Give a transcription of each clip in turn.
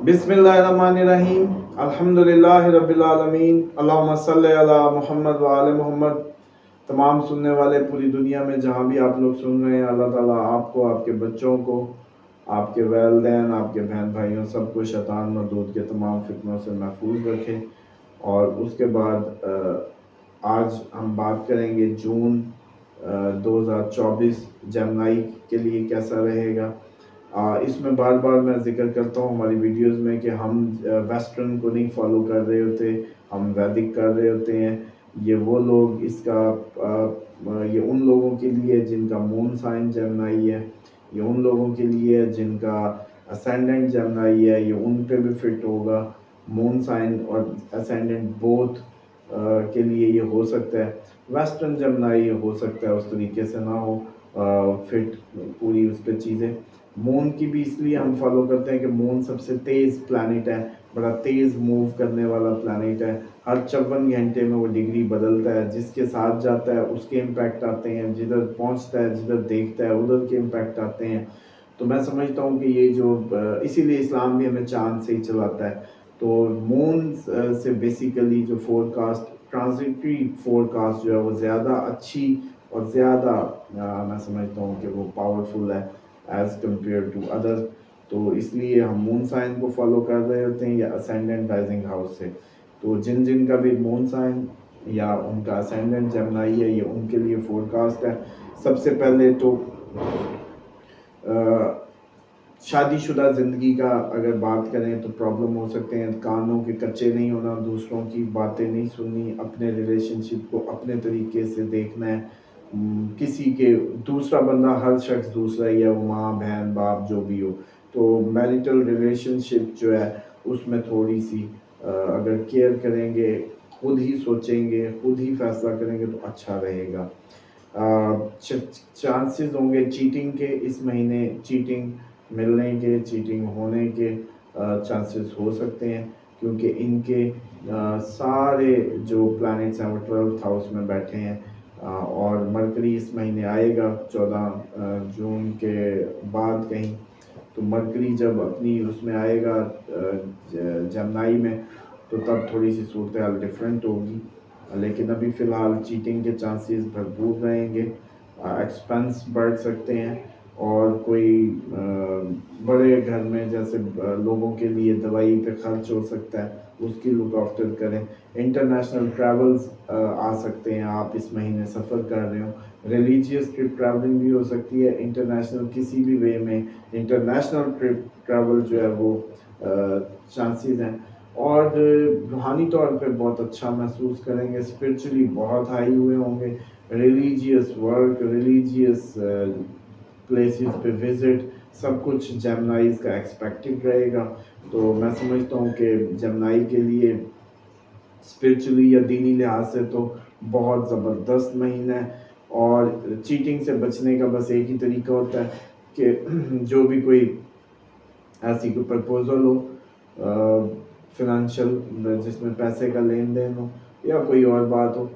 बिस्मिल्लाहिर्रहमानिर्रहीम अल्हम्दुलिल्लाहि रब्बिल आलमीन अल्लाहुम्मा सल्लि अला मोहम्मद व आले मोहम्मद। तमाम सुनने वाले पूरी दुनिया में जहाँ भी आप लोग सुन रहे हैं, अल्लाह ताला आपको, आपके बच्चों को, आपके वालिदैन, आपके बहन भाइयों सबको शैतान मरदूद के तमाम फितनों से महफूज रखे। और उसके बाद आज हम बात करेंगे जून 2024 जमनाई के लिए कैसा रहेगा। इसमें बार बार मैं जिक्र करता हूँ हमारी वीडियोस में कि हम वेस्टर्न को नहीं फॉलो कर रहे होते, हम वैदिक कर रहे होते हैं। ये वो लोग ये उन लोगों के लिए जिनका मून साइन जमनाई है, ये उन लोगों के लिए जिनका असेंडेंट जमनाई है, ये उन पे भी फिट होगा। मून साइन और असेंडेंट बोथ के लिए ये हो सकता है। वेस्टर्न जमनाई हो सकता है उस तरीके से ना हो फिट पूरी उस पर चीज़ें। मून की भी इसलिए हम फॉलो करते हैं कि मून सबसे तेज़ प्लैनेट है, बड़ा तेज़ मूव करने वाला प्लैनेट है। हर 54 घंटे में वो डिग्री बदलता है, जिसके साथ जाता है उसके इम्पैक्ट आते हैं, जिधर पहुंचता है जिधर देखता है उधर के इम्पैक्ट आते हैं। तो मैं समझता हूँ कि ये जो इसीलिए इस्लाम भी हमें चांद से ही चलाता है। तो मून से बेसिकली जो फोरकास्ट, ट्रांजिटरी फोरकास्ट जो है वो ज़्यादा अच्छी और ज़्यादा मैं समझता हूँ कि वो पावरफुल है एज़ कम्पेयर टू अदर। तो इसलिए हम मून साइन को फॉलो कर रहे होते हैं या असेंडेंट राइजिंग हाउस से। तो जिन जिन का भी मून साइन या उनका असेंडेंट जमनाई है, ये उनके लिए फोरकास्ट है। सबसे पहले तो शादीशुदा ज़िंदगी का अगर बात करें तो प्रॉब्लम हो सकते हैं। कानों के कच्चे नहीं होना, दूसरों की बातें नहीं सुननी, अपने रिलेशनशिप को अपने तरीके से देखना है। किसी के दूसरा बंदा, हर शख्स दूसरा ही है, वो माँ बहन बाप जो भी हो। तो मैरिटल रिलेशनशिप जो है उसमें थोड़ी सी अगर केयर करेंगे, खुद ही सोचेंगे, खुद ही फैसला करेंगे तो अच्छा रहेगा। चांसेस होंगे चीटिंग के इस महीने, चीटिंग मिलने के, चीटिंग होने के चांसेस हो सकते हैं, क्योंकि इनके सारे जो प्लैनेट्स हैं वो 12th हाउस में बैठे हैं। और मरकरी इस महीने आएगा 14 जून के बाद कहीं। तो मरकरी जब अपनी उसमें आएगा जमनाई में, तो तब थोड़ी सी सूरत हाल डिफरेंट होगी। लेकिन अभी फ़िलहाल चीटिंग के चांसेस भरपूर रहेंगे। एक्सपेंस बढ़ सकते हैं, और कोई बड़े घर में जैसे लोगों के लिए दवाई पे खर्च हो सकता है, उसकी लुक आफ्टर करें। इंटरनेशनल ट्रैवल्स आ सकते हैं, आप इस महीने सफ़र कर रहे हो। रिलीजियस ट्रिप ट्रैवलिंग भी हो सकती है, इंटरनेशनल किसी भी वे में इंटरनेशनल ट्रिप ट्रैवल जो है वो चांसेस हैं। और रूहानी तौर पे बहुत अच्छा महसूस करेंगे, स्पिरिचुअली बहुत हाई हुए होंगे। रिलीजियस वर्क, रिलीजियस प्लेसेस पे विज़िट, सब कुछ जमनाइज का एक्सपेक्टेड रहेगा। तो मैं समझता हूँ कि जमनाई के लिए स्पिरिचुअली या दीनी लिहाज से तो बहुत ज़बरदस्त महीना है। और चीटिंग से बचने का बस एक ही तरीका होता है कि जो भी कोई ऐसी कोई प्रपोज़ल हो फिनंशियल, जिसमें पैसे का लेन देन हो या कोई और बात हो,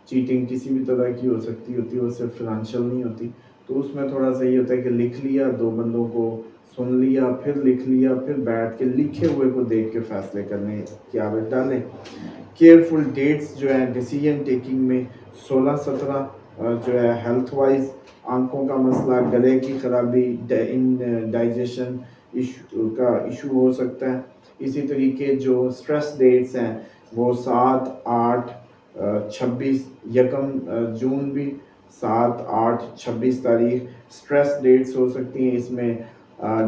चीटिंग किसी भी तरह की हो सकती होती है, वो सिर्फ फिनंशियल नहीं होती। तो उसमें थोड़ा सा ये होता है कि लिख लिया, दो बंदों को सुन लिया, फिर लिख लिया, फिर बैठ के लिखे हुए को देख के फैसले करने की आदत डालें। केयरफुल डेट्स जो है डिसीजन टेकिंग में 16-17 जो है हेल्थ वाइज आंखों का मसला, गले की खराबी, इन डाइजेशन इशू का इशू हो सकता है। इसी तरीके जो स्ट्रेस डेट्स हैं वो 7, 8, 26, यकम जून भी 7, 8, 26 तारीख स्ट्रेस डेट्स हो सकती हैं। इसमें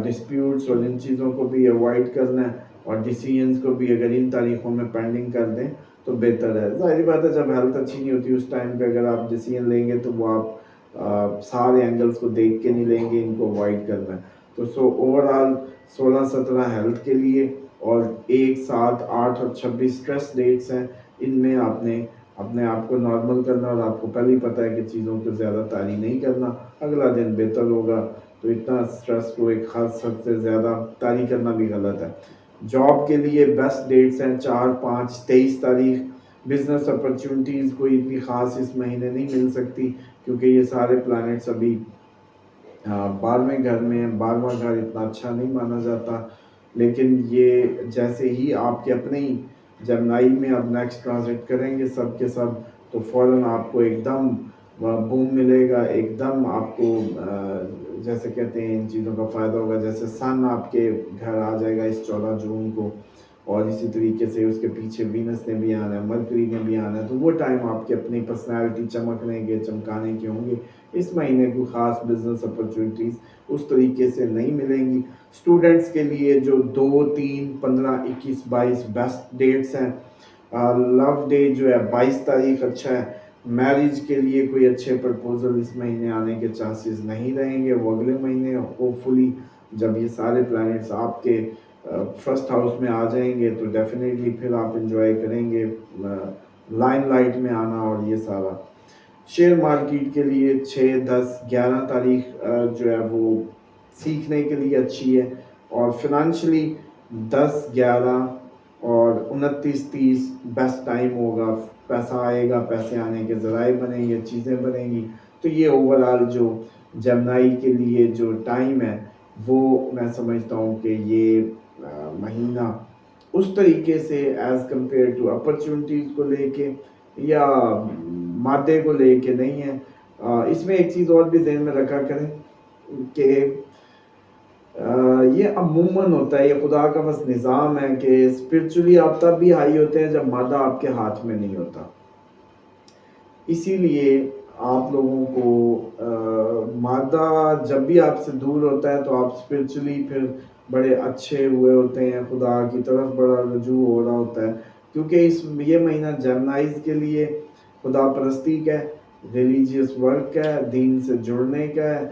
डिस्प्यूट्स और इन चीज़ों को भी अवॉइड करना है, और डिसीजंस को भी अगर इन तारीखों में पेंडिंग कर दें तो बेहतर है। ज़ाहिर बात है जब हेल्थ अच्छी नहीं होती उस टाइम पे अगर आप डिसीजन लेंगे तो वो आप सारे एंगल्स को देख के नहीं लेंगे, इनको अवॉइड करना है। तो ओवरऑल 16-17 हेल्थ के लिए, और 1, 7, 8 और 26 स्ट्रेस डेट्स हैं। इनमें आपने अपने आप को नॉर्मल करना, और आपको पहले ही पता है कि चीज़ों को ज़्यादा तारी नहीं करना, अगला दिन बेहतर होगा। तो इतना स्ट्रेस को एक खास हद से ज़्यादा तारी करना भी गलत है। जॉब के लिए बेस्ट डेट्स हैं 4, 5, 23 तारीख। बिजनेस अपॉर्चुनिटीज़ कोई इतनी ख़ास इस महीने नहीं मिल सकती, क्योंकि ये सारे प्लैनेट्स अभी 12वें घर में है। 12वां घर इतना अच्छा नहीं माना जाता। لیکن یہ جیسے ہی آپ کے اپنے ہی جمنائی میں اب نیکسٹ ٹرانزٹ کریں گے سب کے سب، تو فوراً آپ کو ایک دم بوم ملے گا، ایک دم آپ کو جیسے کہتے ہیں ان چیزوں کا فائدہ ہوگا. جیسے سن آپ کے گھر آ جائے گا اس 14 جون کو، اور اسی طریقے سے اس کے پیچھے وینس نے بھی آنا ہے، مرکری نے بھی آنا ہے، تو وہ ٹائم آپ کی اپنی پرسنالٹی چمکنے کے چمکانے کے ہوں گے. اس مہینے کو خاص بزنس اپرچونیٹیز اس طریقے سے نہیں ملیں گی. اسٹوڈنٹس کے لیے جو 2، 3، 15، 21، 22 بیسٹ ڈیٹس ہیں. لو ڈے جو ہے 22 تاریخ اچھا ہے. میرج کے لیے کوئی اچھے پرپوزل اس مہینے آنے کے چانسز نہیں رہیں گے. وہ اگلے مہینے ہوپ فلی جب یہ سارے پلانٹس آپ کے فرسٹ ہاؤس میں آ جائیں گے تو ڈیفینیٹلی پھر آپ انجوائے کریں گے لائن لائٹ میں آنا. اور یہ سارا شیئر مارکیٹ کے لیے 6، 10، 11 تاریخ جو ہے وہ سیکھنے کے لیے اچھی ہے. اور فنانشلی 10، 11 اور 29، 30 بیسٹ ٹائم ہوگا. پیسہ آئے گا، پیسے آنے کے ذرائع بنیں گے، چیزیں بنیں گی. تو یہ اوور آل جو جمنائی کے لیے جو ٹائم ہے وہ میں سمجھتا ہوں کہ یہ مہینہ اس طریقے سے ایز کمپیئر ٹو اپرچونیٹیز کو لے کے یا مادے کو لے کے نہیں ہے. اس میں ایک چیز اور بھی ذہن میں رکھا کریں کہ یہ عموماً ہوتا ہے، یہ خدا کا بس نظام ہے کہ اسپرچولی آپ تب بھی ہائی ہوتے ہیں جب مادہ آپ کے ہاتھ میں نہیں ہوتا. اسی لیے آپ لوگوں کو مادہ جب بھی آپ سے دور ہوتا ہے تو آپ اسپرچولی پھر بڑے اچھے ہوئے ہوتے ہیں، خدا کی طرف بڑا رجوع ہو رہا ہوتا ہے. کیونکہ یہ مہینہ جمنائز کے لیے خدا پرستی کا ہے، ریلیجیس ورک کا ہے، دین سے جڑنے کا ہے،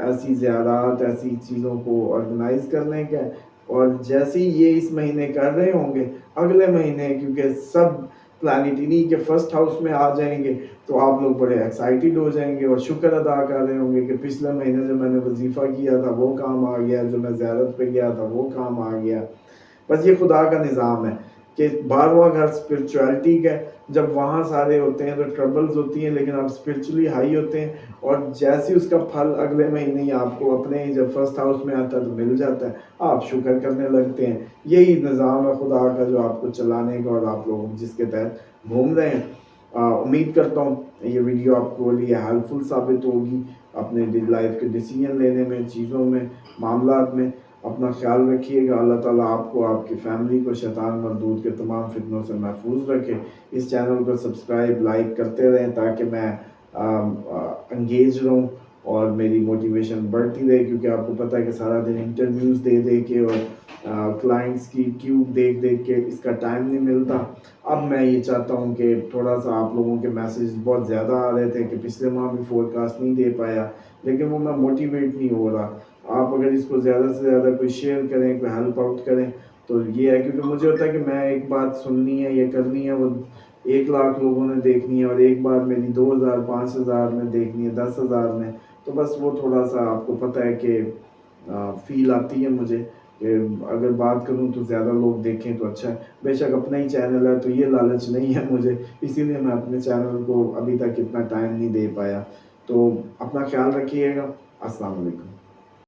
ایسی زیارات، ایسی چیزوں کو آرگنائز کرنے کا ہے. اور جیسے ہی یہ اس مہینے کر رہے ہوں گے، اگلے مہینے کیونکہ سب پلانٹ انہی کے فرسٹ ہاؤس میں آ جائیں گے تو آپ لوگ بڑے ایکسائٹیڈ ہو جائیں گے اور شکر ادا کر رہے ہوں گے کہ پچھلے مہینے جو میں نے وظیفہ کیا تھا وہ کام آ گیا، جو میں زیارت پہ گیا تھا وہ کام آ گیا. بس یہ خدا کا نظام ہے کہ 12واں گھر اسپرچویلٹی کا ہے. جب وہاں سارے ہوتے ہیں تو ٹربلز ہوتی ہیں، لیکن آپ اسپرچولی ہائی ہوتے ہیں اور جیسے اس کا پھل اگلے مہینے ہی آپ کو اپنے جب فرسٹ ہاؤس میں آتا ہے تو مل جاتا ہے، آپ شکر کرنے لگتے ہیں. یہی نظام ہے خدا کا جو آپ کو چلانے کا اور آپ لوگ جس کے تحت گھوم رہے ہیں. امید کرتا ہوں یہ ویڈیو آپ کو لیے ہیلپ فل ثابت ہوگی اپنے لائف کے ڈیسیجن لینے میں، چیزوں میں، معاملات میں. اپنا خیال رکھیے گا. اللہ تعالیٰ آپ کو، آپ کی فیملی کو شیطان مردود کے تمام فتنوں سے محفوظ رکھے. اس چینل کو سبسکرائب، لائک کرتے رہیں تاکہ میں انگیج رہوں اور میری موٹیویشن بڑھتی رہے. کیونکہ آپ کو پتہ ہے کہ سارا دن انٹرویوز دے کے اور کلائنٹس کی کیو دیکھ کے اس کا ٹائم نہیں ملتا. اب میں یہ چاہتا ہوں کہ تھوڑا سا آپ لوگوں کے میسیج بہت زیادہ آ رہے تھے کہ پچھلے ماہ بھی فور کاسٹ نہیں دے پایا، لیکن وہ میں موٹیویٹ نہیں ہو رہا. آپ اگر اس کو زیادہ سے زیادہ کوئی شیئر کریں، کوئی ہیلپ آؤٹ کریں تو یہ ہے. کیونکہ مجھے ہوتا ہے کہ میں ایک بات سننی ہے، یہ کرنی ہے، وہ 1 لاکھ لوگوں نے دیکھنی ہے اور ایک بار میری 2000، 5000 نے دیکھنی ہے، 10,000 نے. تو بس وہ تھوڑا سا آپ کو پتہ ہے کہ فیل آتی ہے مجھے کہ اگر بات کروں تو زیادہ لوگ دیکھیں تو اچھا ہے. بے شک اپنا ہی چینل ہے تو یہ لالچ نہیں ہے مجھے، اسی لیے میں اپنے چینل کو ابھی تک اتنا ٹائم نہیں دے پایا. تو اپنا خیال رکھیے گا. السلام علیکم.